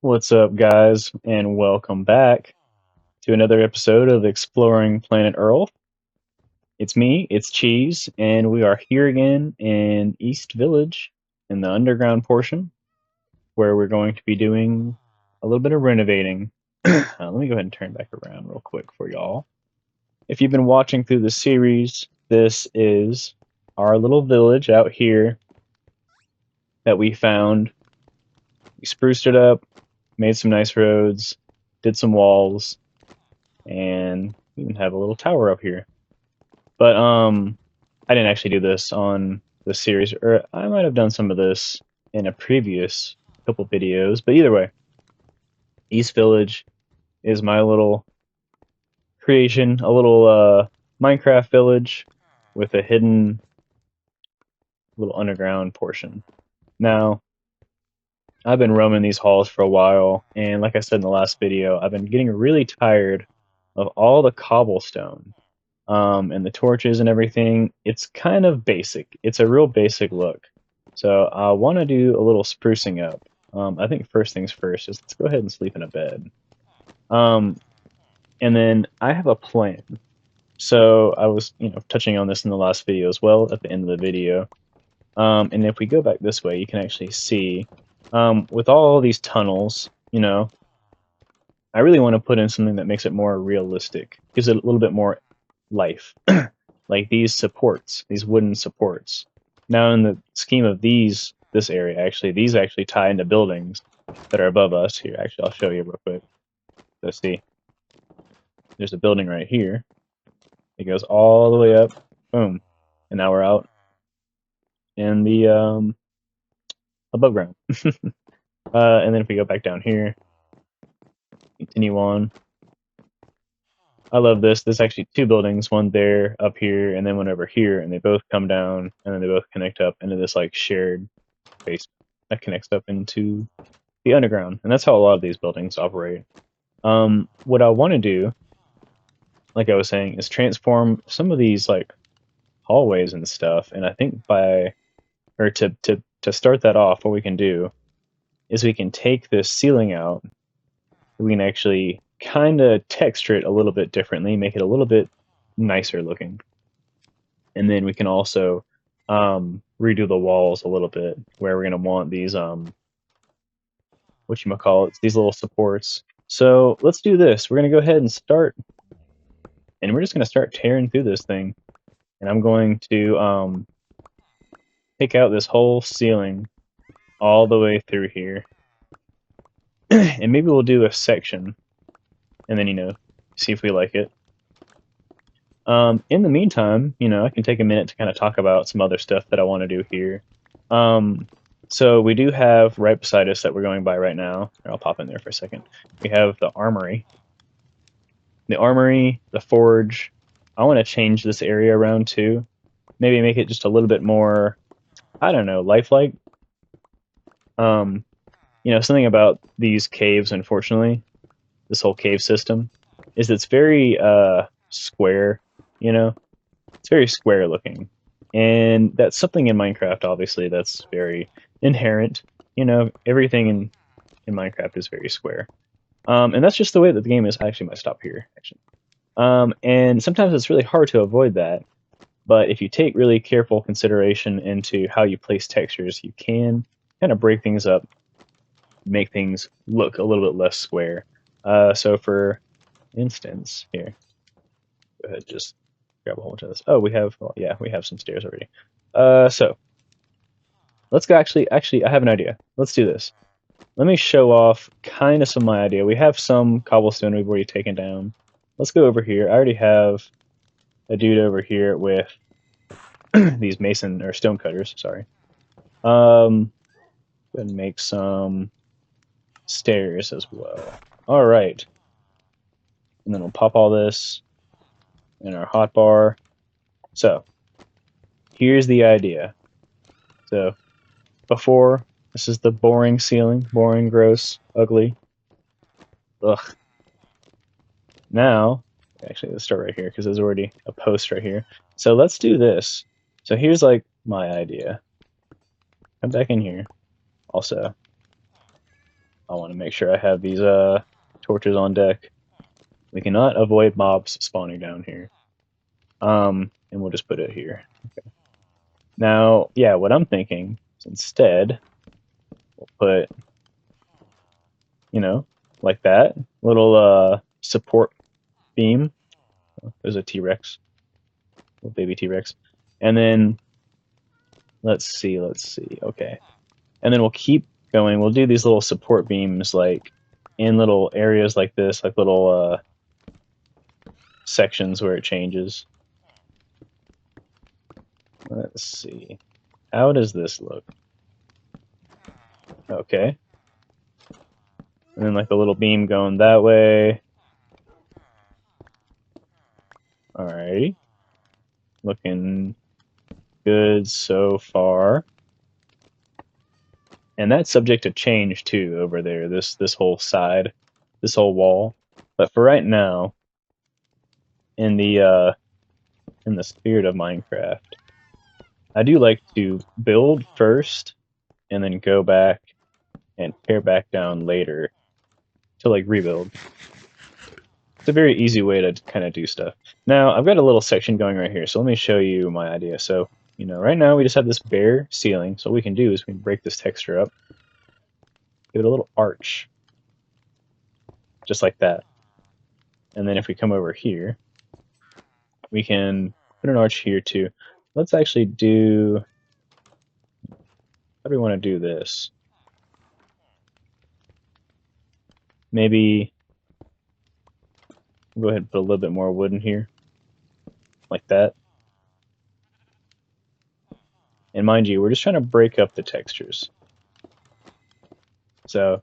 What's up, guys, and welcome back to another episode of Exploring Planet Earl. It's me, it's Cheese, and we are here again in East Village in the underground portion where we're going to be doing a little bit of renovating. Let me go ahead and turn back around real quick for y'all. If you've been watching through the series, this is our little village out here that we found. We spruced it up, made some nice roads, did some walls, and we even have a little tower up here. But I didn't actually do this on the series, or I might have done some of this in a previous couple videos. But either way, East Village is my little creation, a little Minecraft village with a hidden little underground portion. Now, I've been roaming these halls for a while, and like I said in the last video, I've been getting really tired of all the cobblestone and the torches and everything. It's kind of basic. It's a real basic look. So I want to do a little sprucing up. I think first things first is let's go ahead and sleep in a bed. Um, and then I have a plan. So I was, touching on this in the last video as well at the end of the video. And if we go back this way, you can actually see with all these tunnels, I really want to put in something that makes it more realistic, gives it a little bit more life. Like these supports, these wooden supports. Now in the scheme of this area, actually, these actually tie into buildings that are above us here. Actually, I'll show you real quick. So see, there's a building right here. It goes all the way up, boom, and now we're out in the above ground. And then if we go back down here, continue on. I love this. There's actually two buildings, one there, up here, and then one over here, and they both come down, and then they both connect up into this like shared space that connects up into the underground. And that's how a lot of these buildings operate. What I want to do, like I was saying, is transform some of these like hallways and stuff. And I think to start that off, what we can do is we can take this ceiling out. We can actually kind of texture it a little bit differently, make it a little bit nicer looking. And then we can also redo the walls a little bit, where we're going to want these these little supports. So let's do this. We're going to go ahead and start, and we're just going to start tearing through this thing. And I'm going to pick out this whole ceiling all the way through here. And maybe we'll do a section, and then, see if we like it. In the meantime, I can take a minute to kind of talk about some other stuff that I want to do here. So we do have right beside us that we're going by right now. I'll pop in there for a second. We have the armory. The armory, the forge. I want to change this area around too. Maybe make it just a little bit more, I don't know, lifelike. Something about these caves, unfortunately, this whole cave system, is it's very square, It's very square looking. And that's something in Minecraft, obviously, that's very inherent. Everything in Minecraft is very square. And that's just the way that the game is. I actually might stop here, actually. And sometimes it's really hard to avoid that. But if you take really careful consideration into how you place textures, you can kind of break things up, make things look a little bit less square. So for instance, here, go ahead, just grab a whole bunch of this. Oh, we have some stairs already. So let's go. Actually, I have an idea. Let's do this. Let me show off kind of some of my idea. We have some cobblestone we've already taken down. Let's go over here. I already have a dude over here with these mason or stone cutters. Sorry. Go ahead and make some stairs as well. All right. And then we'll pop all this in our hotbar. So here's the idea. So before, this is the boring ceiling, boring, gross, ugly. Ugh. Now, actually, let's start right here because there's already a post right here. So let's do this. So here's like my idea. Come back in here. Also, I want to make sure I have these torches on deck. We cannot avoid mobs spawning down here. And we'll just put it here. Okay. Now, yeah, what I'm thinking is instead we'll put, you know, like that little support beam. Oh, there's a T-Rex, little baby T-Rex, and then let's see. Okay, and then we'll keep going. We'll do these little support beams like in little areas like this, like little sections where it changes. Let's see. How does this look? Okay. And then like a little beam going that way. Alrighty. Looking good so far. And that's subject to change too over there, this whole side, this whole wall. But for right now, in the spirit of Minecraft, I do like to build first and then go back and tear back down later to like rebuild. It's a very easy way to kind of do stuff. Now, I've got a little section going right here, so let me show you my idea. So, you know, right now we just have this bare ceiling, so what we can do is we can break this texture up, give it a little arch, just like that. And then if we come over here, we can put an arch here too. Let's actually do, how do we want to do this? Maybe we'll go ahead and put a little bit more wood in here, like that. And mind you, we're just trying to break up the textures. So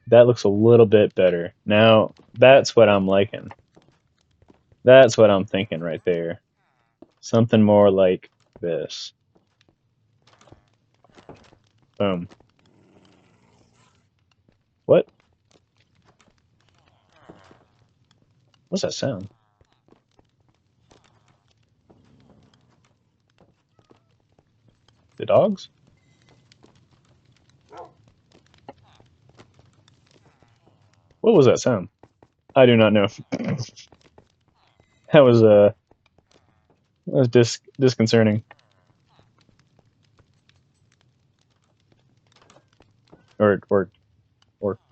that looks a little bit better. Now, that's what I'm liking. That's what I'm thinking right there. Something more like this. Boom. What? What's that sound? The dogs? What was that sound? I do not know. That was disconcerting. Or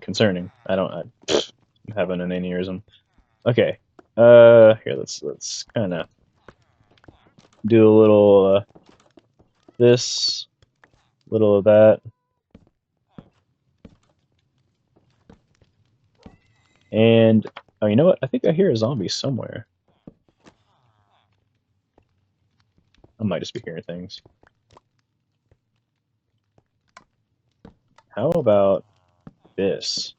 concerning. I'm having an aneurysm. Okay. Here let's kind of do a little this, little of that. And oh, you know what? I think I hear a zombie somewhere. I might just be hearing things. How about this?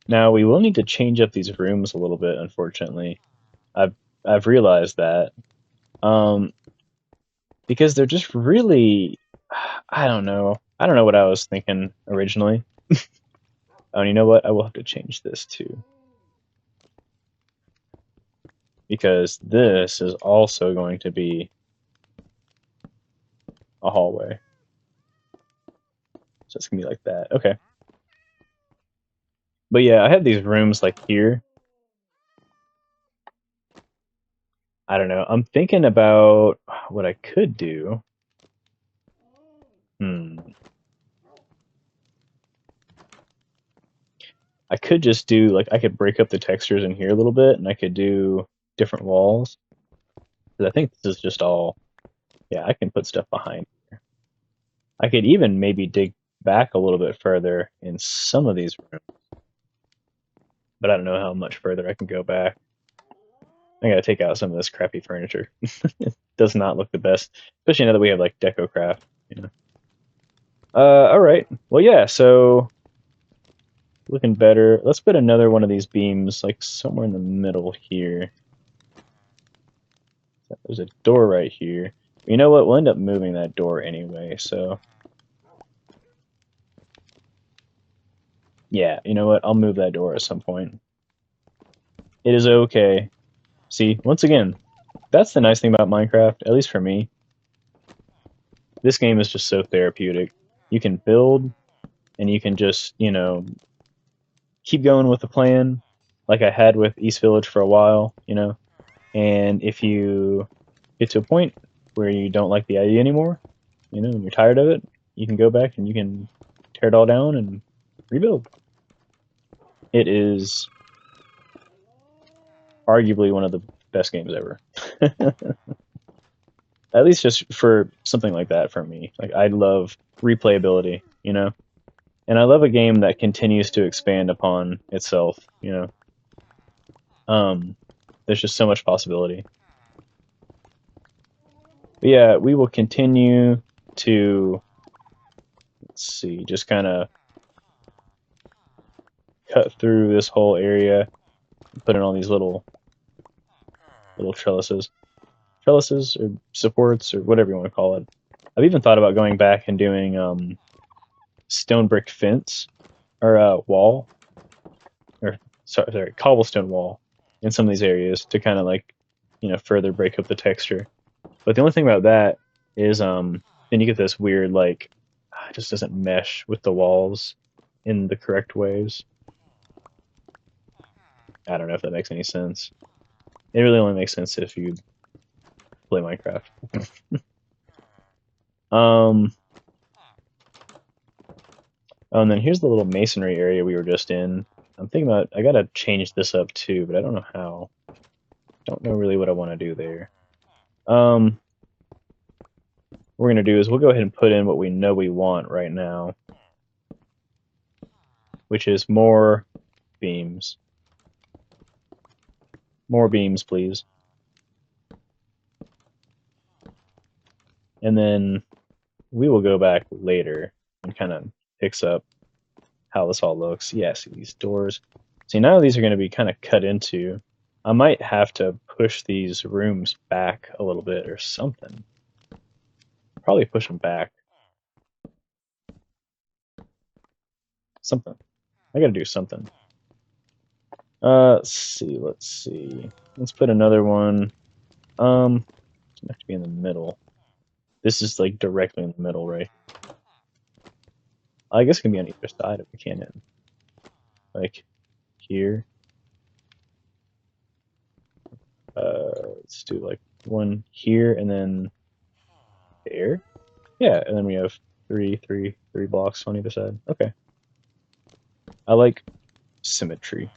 Now we will need to change up these rooms a little bit, unfortunately. I've realized that. Um, because they're just really, I don't know. I don't know what I was thinking originally. Oh, and you know what? I will have to change this too. Because this is also going to be a hallway. So it's gonna be like that. Okay. But yeah, I have these rooms like here. I don't know. I'm thinking about what I could do. I could just do like I could break up the textures in here a little bit, and I could do different walls. Because I think this is just all. Yeah, I can put stuff behind here. I could even maybe dig back a little bit further in some of these rooms, but I don't know how much further I can go back. I gotta take out some of this crappy furniture. It does not look the best, especially now that we have like deco craft. You know. All right. Well, yeah. So looking better. Let's put another one of these beams like somewhere in the middle here. There's a door right here. You know what? We'll end up moving that door anyway, so. Yeah, you know what? I'll move that door at some point. It is okay. See, once again, that's the nice thing about Minecraft, at least for me. This game is just so therapeutic. you can build and you can just, keep going with the plan like I had with East Village for a while, and if you get to a point where you don't like the idea anymore, and you're tired of it, you can go back and you can tear it all down and rebuild. It is arguably one of the best games ever. At least just for something like that for me. Like I love replayability, and I love a game that continues to expand. Itself. Um, there's just so much possibility. But yeah, we will continue to, let's see, just kind of cut through this whole area, put in all these little trellises or supports or whatever you want to call it. I've even thought about going back and doing stone brick fence or wall or sorry, cobblestone wall in some of these areas to kind of like, further break up the texture. But the only thing about that is then you get this weird like it just doesn't mesh with the walls in the correct ways. I don't know if that makes any sense. It really only makes sense if you play Minecraft. um oh, and then here's the little masonry area we were just in. I'm thinking about I gotta change this up too, but I don't know how. Don't know really what I want to do there. What we're gonna do is we'll go ahead and put in what we know we want right now, which is more beams. More beams, please. And then we will go back later and kind of fix up how this all looks. Yeah, see these doors. See, now these are going to be kind of cut into. I might have to push these rooms back a little bit or something. Probably push them back. Something. I gotta do something. Let's see. Let's see. Let's put another one. It's have to be in the middle. This is like directly in the middle, right? I guess it can be on either side if we can. Like here. Let's do like one here and then there. Yeah, and then we have three blocks on either side. Okay. I like symmetry.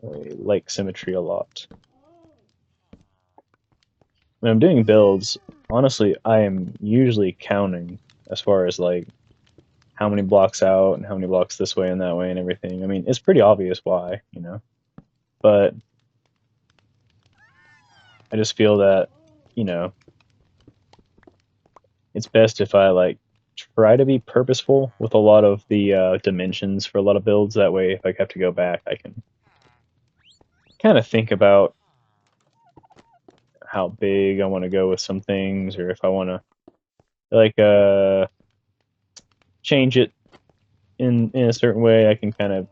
I like symmetry a lot. When I'm doing builds, honestly, I am usually counting as far as like how many blocks out and how many blocks this way and that way and everything. I mean, it's pretty obvious why. But I just feel that, you know, it's best if I like try to be purposeful with a lot of the dimensions for a lot of builds. That way, if I have to go back, I can kind of think about how big I want to go with some things, or if I want to like change it in a certain way. I can kind of,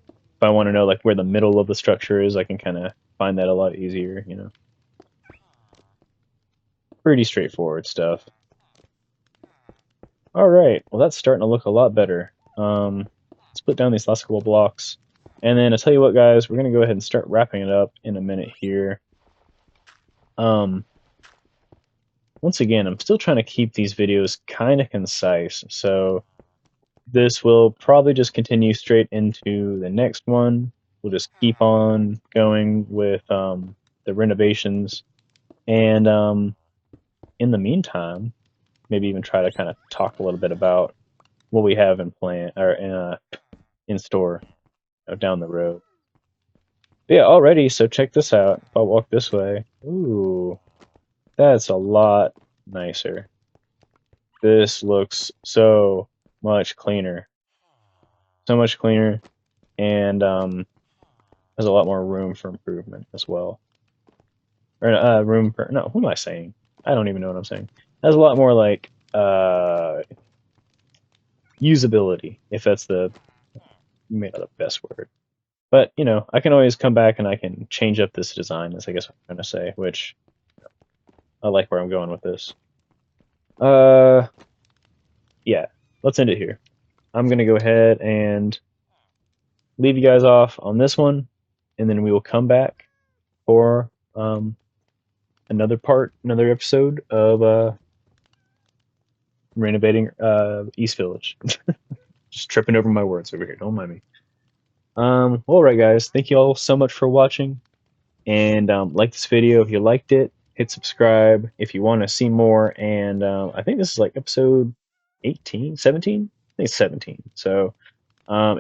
if I want to know like where the middle of the structure is, I can kind of find that a lot easier. Pretty straightforward stuff. All right, well that's starting to look a lot better. Let's put down these last couple blocks. And then I tell you what, guys, we're gonna go ahead and start wrapping it up in a minute here. Um, Once again, I'm still trying to keep these videos kind of concise, so this will probably just continue straight into the next one. We'll just keep on going with the renovations, and in the meantime, maybe even try to kind of talk a little bit about what we have in plan or in store down the road. But yeah, already. So check this out. If I walk this way, ooh, that's a lot nicer. This looks so much cleaner, and there's a lot more room for improvement as well. Or room for no, what am I saying? I don't even know what I'm saying. There's a lot more like usability, if that's the maybe not the best word. But I can always come back and I can change up this design, as I guess I'm trying to say, which I like where I'm going with this. Uh, yeah, let's end it here. I'm gonna go ahead and leave you guys off on this one, and then we will come back for another episode of renovating East Village. Just tripping over my words over here. Don't mind me. All right, guys. Thank you all so much for watching, and like this video if you liked it. Hit subscribe if you want to see more. And I think this is like episode 18, 17. I think it's 17. So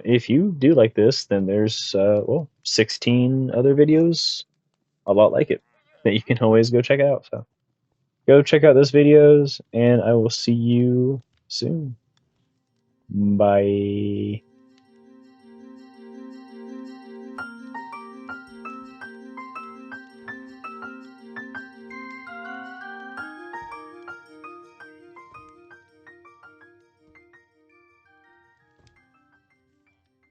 if you do like this, then there's 16 other videos a lot like it that you can always go check out. So go check out those videos, and I will see you soon. Bye.